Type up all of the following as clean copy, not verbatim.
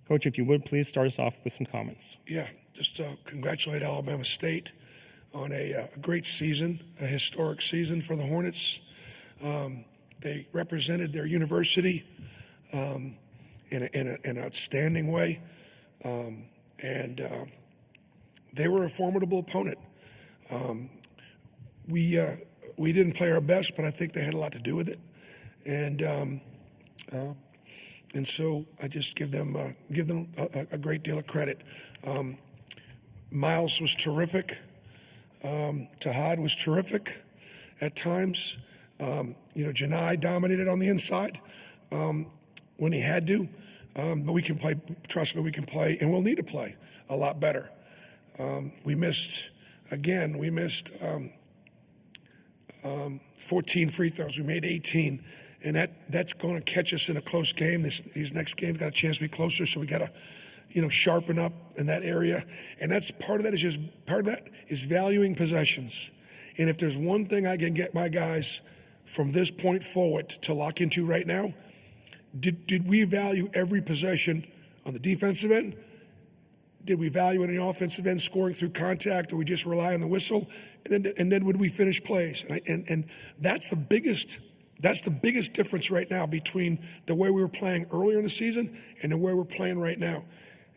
Coach, if you would, please start us off with some comments. Yeah, just congratulate Alabama State on a great season, a historic season for the Hornets. They represented their university in an outstanding way, and they were a formidable opponent. We didn't play our best, but I think they had a lot to do with it, and so I just give them a great deal of credit. Miles was terrific. Tahad was terrific at times. Janai dominated on the inside when he had to, but we can play. Trust me, we can play, and we'll need to play a lot better. We missed 14 free throws. We made 18, and that's going to catch us in a close game. These next games got a chance to be closer, so we got to, sharpen up in that area. And that's part of that is valuing possessions. And if there's one thing I can get my guys from this point forward to lock into right now, did we value every possession on the defensive end? Did we value it on the offensive end, scoring through contact, or we just rely on the whistle? And then would we finish plays? And that's the biggest difference right now between the way we were playing earlier in the season and the way we're playing right now.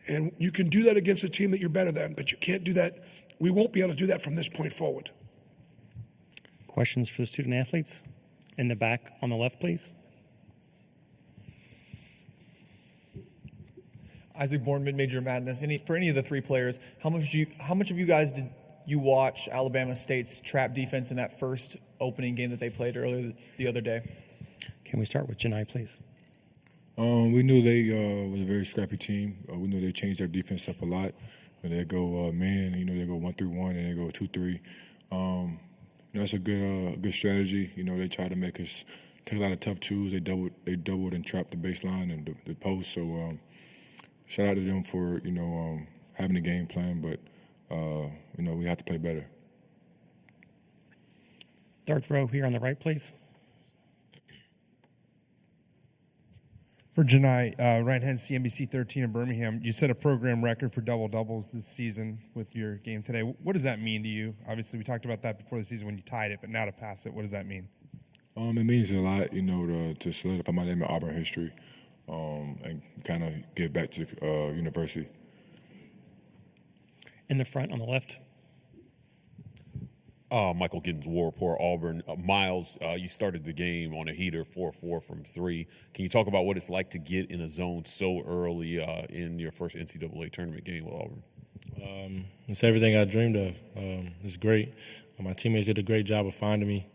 And you can do that against a team that you're better than, but you can't do that. We won't be able to do that from this point forward. Questions for the student athletes? In the back on the left, please. Isaac Bourne, Mid-Major Madness. For any of the three players, how much of you guys did you watch Alabama State's trap defense in that first opening game that they played earlier the other day? Can we start with Janai, please? We knew they was a very scrappy team. We knew they changed their defense up a lot. They go man, they go 1-3-1, and they go 2-3. That's a good strategy. They try to make us take a lot of tough twos. They doubled and trapped the baseline and the post. So shout out to them for having a game plan, but we have to play better. Third row here on the right, please. For Janai, right-hand CNBC 13 in Birmingham, you set a program record for double-doubles this season with your game today. What does that mean to you? Obviously, we talked about that before the season when you tied it, but now to pass it, what does that mean? It means a lot, to solidify my name in Auburn history and kind of give back to the university. In the front on the left. Michael Giddens, War Report, Auburn. Miles, you started the game on a heater, 4-4 from 3. Can you talk about what it's like to get in a zone so early in your first NCAA tournament game with Auburn? It's everything I dreamed of. It's great. My teammates did a great job of finding me,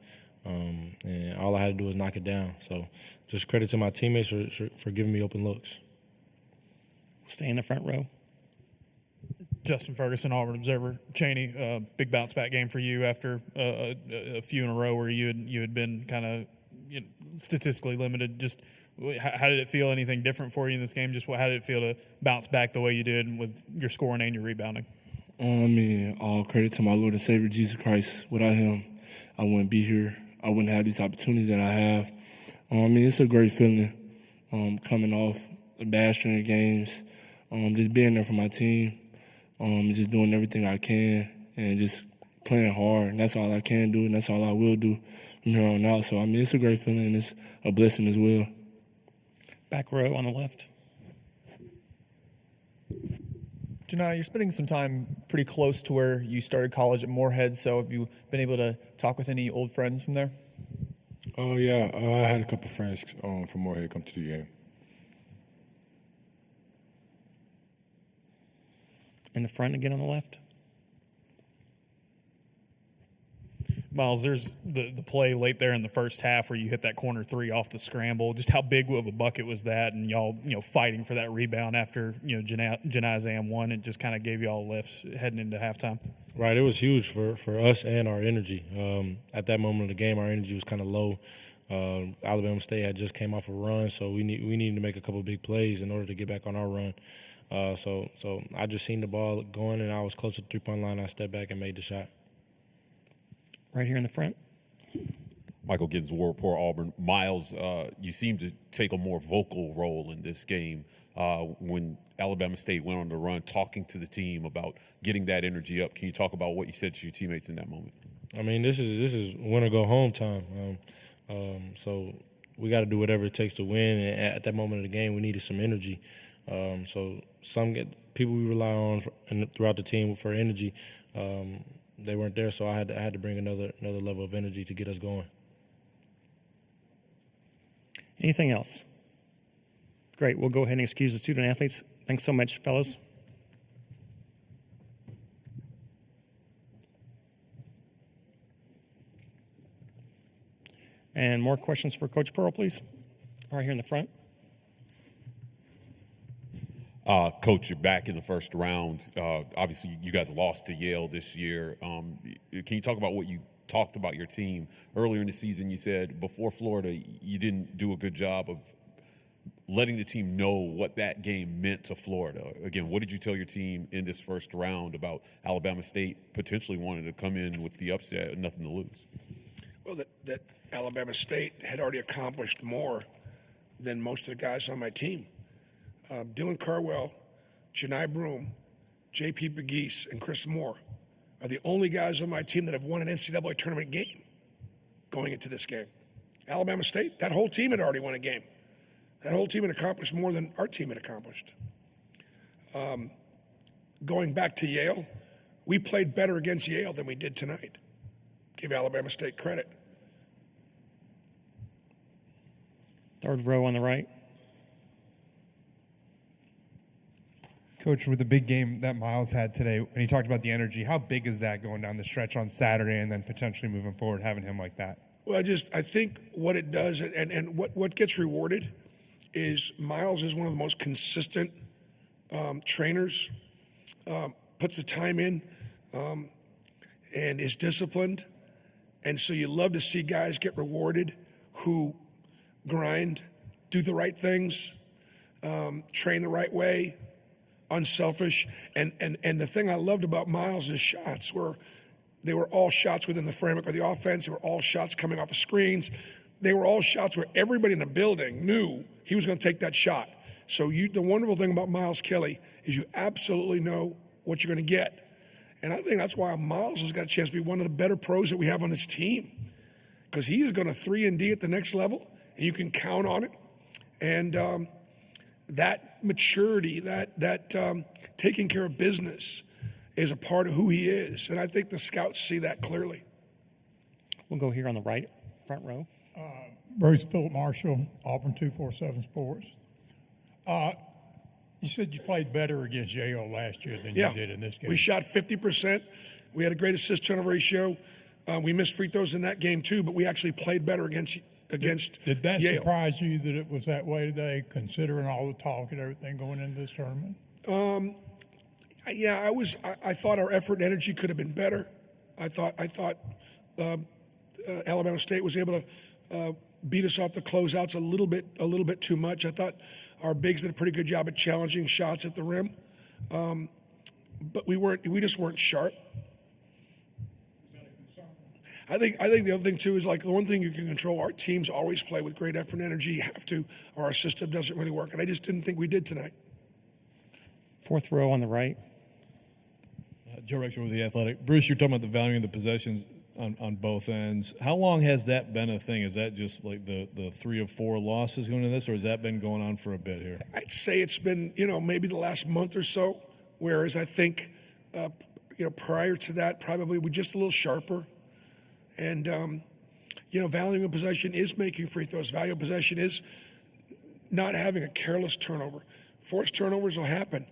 and all I had to do was knock it down. So just credit to my teammates for giving me open looks. Stay in the front row. Justin Ferguson, Auburn Observer. Chaney, big bounce back game for you after a few in a row where you had been kind of statistically limited. Just how did it feel? Anything different for you in this game? Just how did it feel to bounce back the way you did with your scoring and your rebounding? All credit to my Lord and Savior Jesus Christ. Without Him, I wouldn't be here. I wouldn't have these opportunities that I have. It's a great feeling coming off a bad string of games, just being there for my team. Just doing everything I can and just playing hard. And that's all I can do, and that's all I will do from here on out. So, it's a great feeling, and it's a blessing as well. Back row on the left. Janai, you're spending some time pretty close to where you started college at Morehead, so have you been able to talk with any old friends from there? Oh, yeah. I had a couple friends from Morehead come to the game. In the front again on the left. Miles, there's the play late there in the first half where you hit that corner three off the scramble. Just how big of a bucket was that? And y'all, fighting for that rebound after, Janai's and one. It just kind of gave y'all a lift heading into halftime. Right, it was huge for us and our energy. At that moment of the game, our energy was kind of low. Alabama State had just came off a run, so we needed to make a couple of big plays in order to get back on our run. So I just seen the ball going, and I was close to the three-point line. I stepped back and made the shot. Right here in the front. Michael Giddens, War Report, Auburn. Miles, you seem to take a more vocal role in this game. when Alabama State went on the run, talking to the team about getting that energy up. Can you talk about what you said to your teammates in that moment? I mean, this is win or go home time. So we got to do whatever it takes to win. And at that moment of the game, we needed some energy. So people we rely on throughout the team for energy, they weren't there. So I had to bring another level of energy to get us going. Anything else? Great. We'll go ahead and excuse the student athletes. Thanks so much, fellas. And more questions for Coach Pearl, please. Right here in the front. Coach, you're back in the first round. Obviously, you guys lost to Yale this year. Can you talk about what you talked about your team earlier in the season? You said before Florida, you didn't do a good job of letting the team know what that game meant to Florida. Again, what did you tell your team in this first round about Alabama State potentially wanting to come in with the upset and nothing to lose? Well, that Alabama State had already accomplished more than most of the guys on my team. Dylan Carwell, Janai Broom, J.P. Begees, and Chris Moore are the only guys on my team that have won an NCAA tournament game going into this game. Alabama State, that whole team had already won a game. That whole team had accomplished more than our team had accomplished. Going back to Yale, we played better against Yale than we did tonight. Give Alabama State credit. Third row on the right. Coach, with the big game that Miles had today, and he talked about the energy, how big is that going down the stretch on Saturday and then potentially moving forward, having him like that? Well, I think what it does and what gets rewarded is Miles is one of the most consistent trainers, puts the time in, and is disciplined. And so you love to see guys get rewarded who grind, do the right things, train the right way, unselfish. And the thing I loved about Miles' shots were they were all shots within the framework of the offense. They were all shots coming off of screens. They were all shots where everybody in the building knew he was going to take that shot. So the wonderful thing about Miles Kelly is you absolutely know what you're going to get. And I think that's why Miles has got a chance to be one of the better pros that we have on this team, because he is going to 3-and-D at the next level, and you can count on it. And that maturity, that taking care of business is a part of who he is. And I think the scouts see that clearly. We'll go here on the right, front row. Bruce Philip Marshall, Auburn 247 Sports. You said you played better against Yale last year than you did in this game. We shot 50%. We had a great assist-turnover ratio. We missed free throws in that game too, but we actually played better against Did that Yale. surprise you that it was that way today, considering all the talk and everything going into this tournament? Yeah, I thought our effort and energy could have been better. I thought Alabama State was able to beat us off the closeouts a little bit too much. I thought our bigs did a pretty good job at challenging shots at the rim, but we just weren't sharp. I think the other thing too is, like, the one thing you can control. Our teams always play with great effort and energy. You have to, or our system doesn't really work, and I just didn't think we did tonight. Fourth row on the right. Joe Rexford with The Athletic. Bruce, you're talking about the value of the possessions on both ends. How long has that been a thing? Is that just like the 3 of 4 losses going into this, or has that been going on for a bit here? I'd say it's been, maybe the last month or so, whereas I think, prior to that, probably we're just a little sharper. And, valuing a possession is making free throws. Value of possession is not having a careless turnover. Forced turnovers will happen.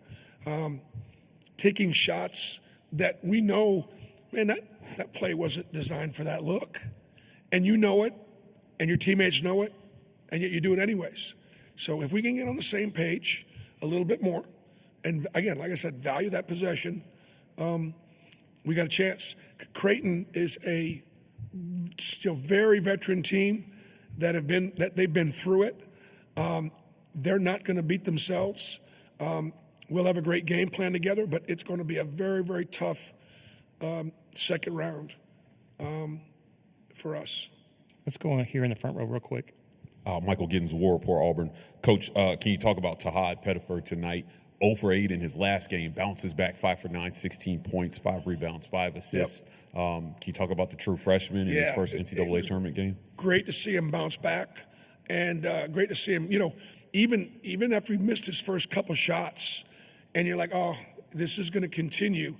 Taking shots that we know, man, that play wasn't designed for that look. And you know it, and your teammates know it, and yet you do it anyways. So if we can get on the same page a little bit more, and again, like I said, value that possession, we got a chance. Creighton is a very veteran team that they've been through it. They're not going to beat themselves. We'll have a great game plan together, but it's going to be a very, very tough second round for us. Let's go on here in the front row real quick. Michael Giddens, War Report, Auburn. Coach, can you talk about Tahad Pettiford tonight? 0 for 8 in his last game, bounces back 5 for 9, 16 points, 5 rebounds, 5 assists. Yep. Can you talk about the true freshman in his first NCAA tournament game? Great to see him bounce back, and great to see him, even after he missed his first couple shots, and you're like, oh, this is going to continue.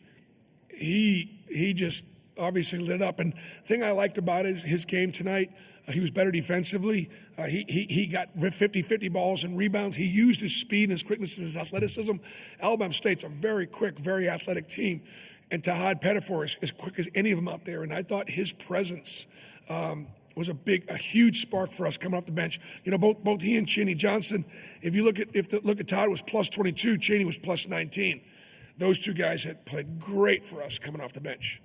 He just obviously lit up. And the thing I liked about his game tonight, he was better defensively. He got 50-50 balls and rebounds. He used his speed and his quickness and his athleticism. Alabama State's a very quick, very athletic team. And Tahad Pettiford is as quick as any of them out there. And I thought his presence was a huge spark for us coming off the bench. Both he and Cheney Johnson, if you look at Todd was plus 22, Cheney was plus 19. Those two guys had played great for us coming off the bench.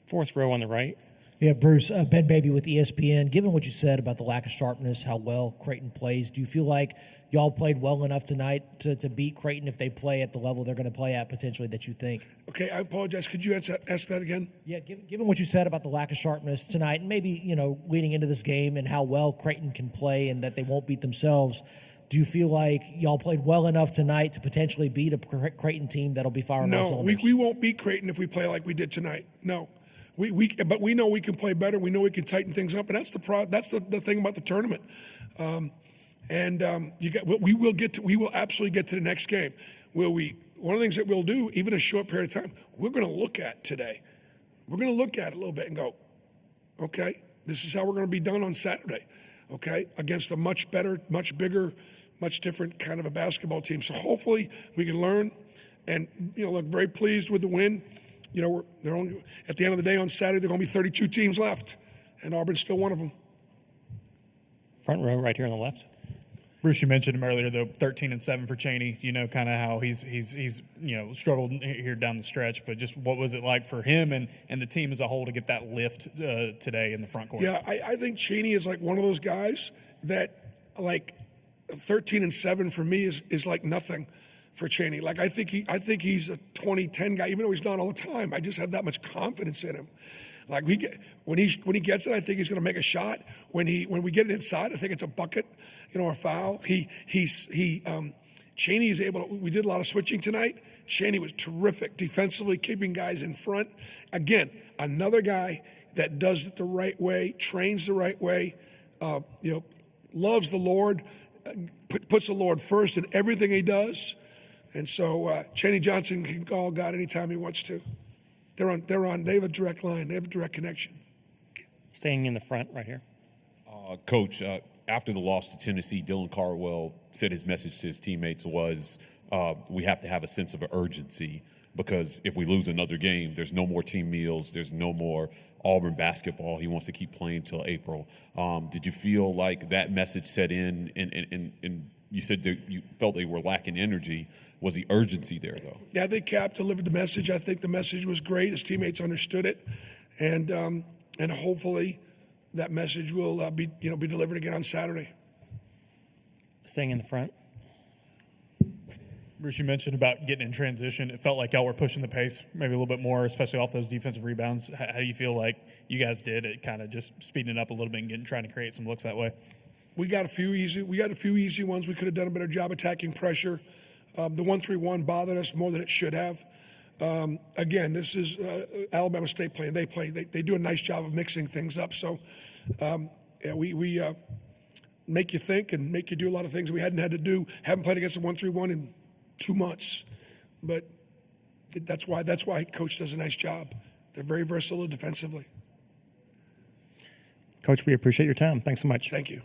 Fourth row on the right. Yeah, Bruce, Ben Baby with ESPN. Given what you said about the lack of sharpness, how well Creighton plays, do you feel like y'all played well enough tonight to beat Creighton if they play at the level they're going to play at potentially that you think? Okay, I apologize. Could you ask that again? Yeah, given what you said about the lack of sharpness tonight and maybe, leading into this game and how well Creighton can play and that they won't beat themselves, do you feel like y'all played well enough tonight to potentially beat a Creighton team that'll be firing on cylinders? No, we won't beat Creighton if we play like we did tonight. No. But we know we can play better. We know we can tighten things up, and that's the thing about the tournament. We will absolutely get to the next game. One of the things that we'll do, even a short period of time, we're going to look at today. We're going to look at it a little bit and go, okay, this is how we're going to be done on Saturday, okay, against a much better, much bigger, much different kind of a basketball team. So hopefully we can learn and look very pleased with the win. They're only, at the end of the day on Saturday, there are going to be 32 teams left, and Auburn's still one of them. Front row right here on the left. Bruce, you mentioned him earlier, though, 13-7 for Cheney. Kind of how he's struggled here down the stretch. But just what was it like for him and the team as a whole to get that lift today in the front court? Yeah, I think Cheney is like one of those guys that, like, 13-7 for me is like nothing for Cheney. Like, I think he's a 20-10 guy, even though he's not all the time. I just have that much confidence in him. Like, when he gets it, I think he's going to make a shot. When we get it inside, I think it's a bucket, or a foul. Cheney is able to. We did a lot of switching tonight. Cheney was terrific defensively, keeping guys in front. Again, another guy that does it the right way, trains the right way. Loves the Lord, puts the Lord first in everything he does. And so Cheney Johnson can call God anytime he wants to. They have a direct line. They have a direct connection. Staying in the front right here. Coach, after the loss to Tennessee, Dylan Cardwell said his message to his teammates was, we have to have a sense of urgency because if we lose another game, there's no more team meals. There's no more Auburn basketball. He wants to keep playing till April. Did you feel like that message set in and you said that you felt they were lacking energy? Was the urgency there, though? Yeah, I think Cap delivered the message. I think the message was great. His teammates understood it, and hopefully that message will be delivered again on Saturday. Staying in the front. Bruce, you mentioned about getting in transition. It felt like y'all were pushing the pace maybe a little bit more, especially off those defensive rebounds. How do you feel like you guys did it, kind of just speeding it up a little bit and trying to create some looks that way? We got a few easy ones. We could have done a better job attacking pressure. The 1-3-1 bothered us more than it should have. Again, this is Alabama State playing. They do a nice job of mixing things up. So, we make you think and make you do a lot of things we hadn't had to do. Haven't played against a 1-3-1 in 2 months, but that's why Coach does a nice job. They're very versatile defensively. Coach, we appreciate your time. Thanks so much. Thank you.